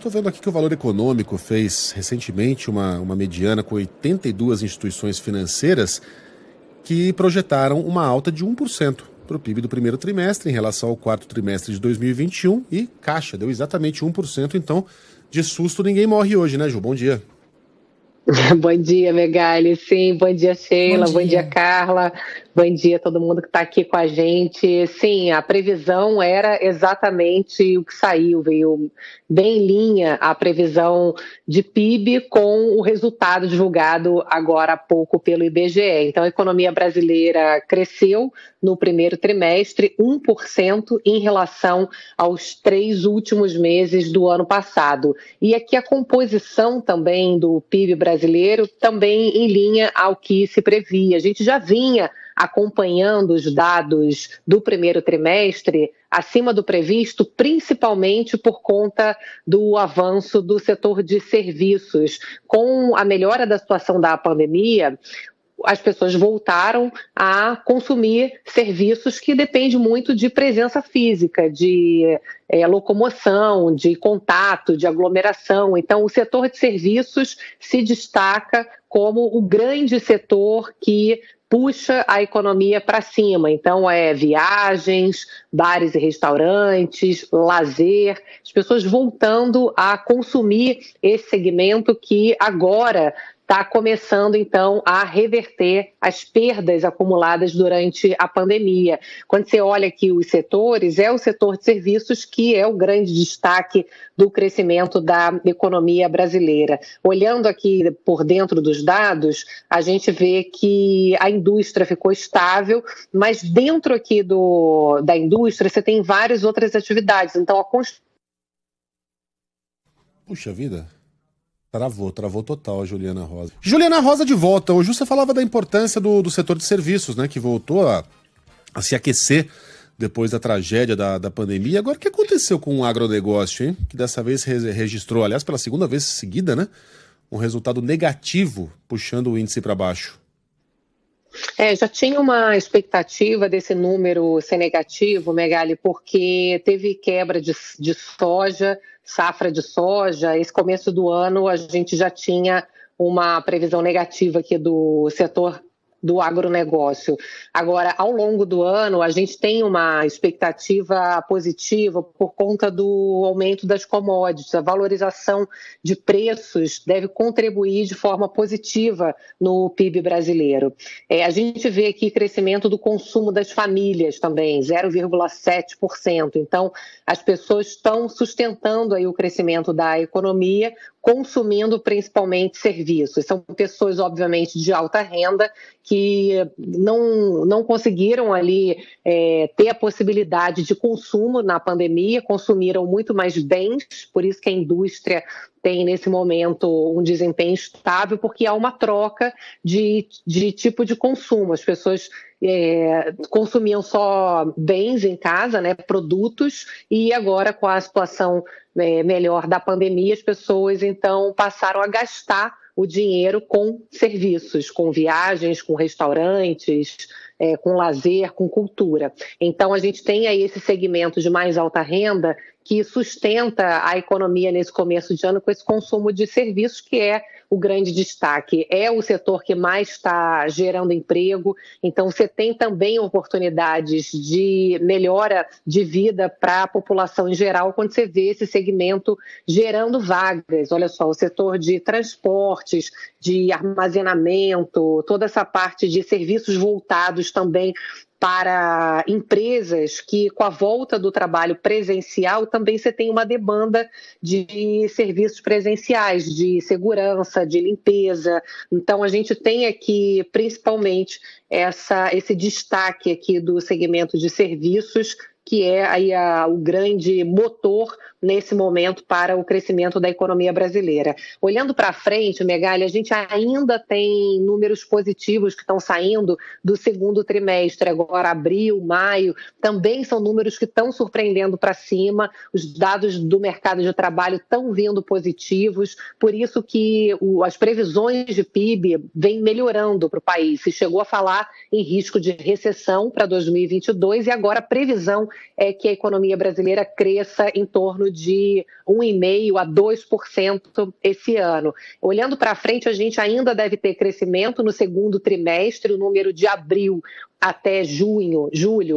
estou vendo aqui que o Valor Econômico fez recentemente uma mediana com 82 instituições financeiras que projetaram uma alta de 1% para o PIB do primeiro trimestre em relação ao quarto trimestre de 2021 e Caixa deu exatamente 1%, então de susto ninguém morre hoje, né, Ju? Bom dia. Bom dia, Megali. Sim, bom dia, Sheila. Bom dia, Carla. Bom dia a todo mundo que está aqui com a gente. Sim, a previsão era exatamente o que saiu, veio bem em linha a previsão de PIB com o resultado divulgado agora há pouco pelo IBGE. Então, a economia brasileira cresceu no primeiro trimestre 1% em relação aos 3 últimos meses do ano passado. E aqui a composição também do PIB brasileiro também em linha ao que se previa. A gente já vinha acompanhando os dados do primeiro trimestre acima do previsto, principalmente por conta do avanço do setor de serviços. Com a melhora da situação da pandemia, as pessoas voltaram a consumir serviços que dependem muito de presença física, de locomoção, de contato, de aglomeração. Então, o setor de serviços se destaca como o grande setor que puxa a economia para cima. Então, viagens, bares e restaurantes, lazer, as pessoas voltando a consumir esse segmento que agora está começando, então, a reverter as perdas acumuladas durante a pandemia. Quando você olha aqui os setores, é o setor de serviços que é o grande destaque do crescimento da economia brasileira. Olhando aqui por dentro dos dados, a gente vê que a indústria ficou estável, mas dentro aqui da indústria você tem várias outras atividades. Então, Puxa vida. Travou total a Juliana Rosa. Juliana Rosa de volta. Hoje você falava da importância do setor de serviços, né? Que voltou a se aquecer depois da tragédia da pandemia. Agora, o que aconteceu com o agronegócio, hein? Que dessa vez registrou, aliás, pela segunda vez seguida, né? Um resultado negativo, puxando o índice para baixo. Já tinha uma expectativa desse número ser negativo, Megali, porque teve quebra de soja, safra de soja. Esse começo do ano a gente já tinha uma previsão negativa aqui do setor do agronegócio. Agora, ao longo do ano, a gente tem uma expectativa positiva por conta do aumento das commodities. A valorização de preços deve contribuir de forma positiva no PIB brasileiro. A gente vê aqui crescimento do consumo das famílias também, 0,7%. Então, as pessoas estão sustentando aí o crescimento da economia, consumindo principalmente serviços. São pessoas, obviamente, de alta renda que não conseguiram ali ter a possibilidade de consumo na pandemia, consumiram muito mais bens, por isso que a indústria tem nesse momento um desempenho estável, porque há uma troca de tipo de consumo. As pessoas consumiam só bens em casa, né, produtos, e agora com a situação melhor da pandemia, as pessoas então passaram a gastar o dinheiro com serviços, com viagens, com restaurantes, com lazer, com cultura. Então, a gente tem aí esse segmento de mais alta renda que sustenta a economia nesse começo de ano com esse consumo de serviços, que é o grande destaque. É o setor que mais está gerando emprego, então você tem também oportunidades de melhora de vida para a população em geral quando você vê esse segmento gerando vagas. Olha só, o setor de transportes, de armazenamento, toda essa parte de serviços voltados também para empresas que, com a volta do trabalho presencial, também você tem uma demanda de serviços presenciais, de segurança, de limpeza. Então, a gente tem aqui, principalmente, esse destaque aqui do segmento de serviços, que é aí o grande motor nesse momento para o crescimento da economia brasileira. Olhando para frente, Megali, a gente ainda tem números positivos que estão saindo do segundo trimestre, agora abril, maio, também são números que estão surpreendendo para cima, os dados do mercado de trabalho estão vindo positivos, por isso que as previsões de PIB vêm melhorando para o país. Se chegou a falar em risco de recessão para 2022 e agora a previsão é que a economia brasileira cresça em torno de 1,5% a 2% esse ano. Olhando para frente, a gente ainda deve ter crescimento no segundo trimestre, o número de abril até julho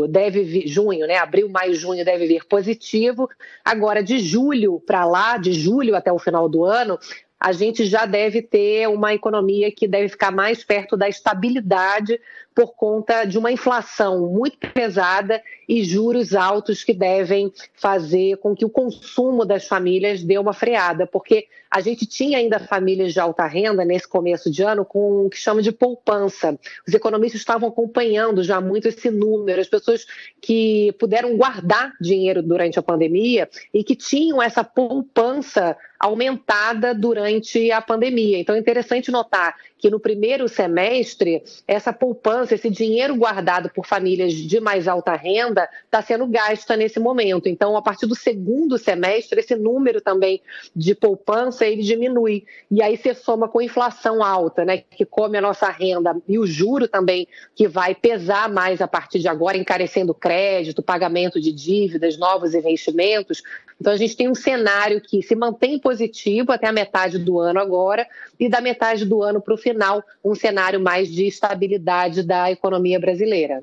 deve vir, abril, maio, junho deve vir positivo. Agora, de julho para lá, de julho até o final do ano, a gente já deve ter uma economia que deve ficar mais perto da estabilidade por conta de uma inflação muito pesada e juros altos que devem fazer com que o consumo das famílias dê uma freada, porque a gente tinha ainda famílias de alta renda nesse começo de ano com o que chama de poupança. Os economistas estavam acompanhando já muito esse número, as pessoas que puderam guardar dinheiro durante a pandemia e que tinham essa poupança aumentada durante a pandemia. Então é interessante notar que no primeiro semestre, essa poupança, esse dinheiro guardado por famílias de mais alta renda está sendo gasta nesse momento. Então, a partir do segundo semestre, esse número também de poupança, ele diminui. E aí você soma com inflação alta, né, que come a nossa renda, e o juro também, que vai pesar mais a partir de agora, encarecendo crédito, pagamento de dívidas, novos investimentos. Então, a gente tem um cenário que se mantém positivo até a metade do ano agora, e da metade do ano para o final, um cenário mais de estabilidade da economia brasileira.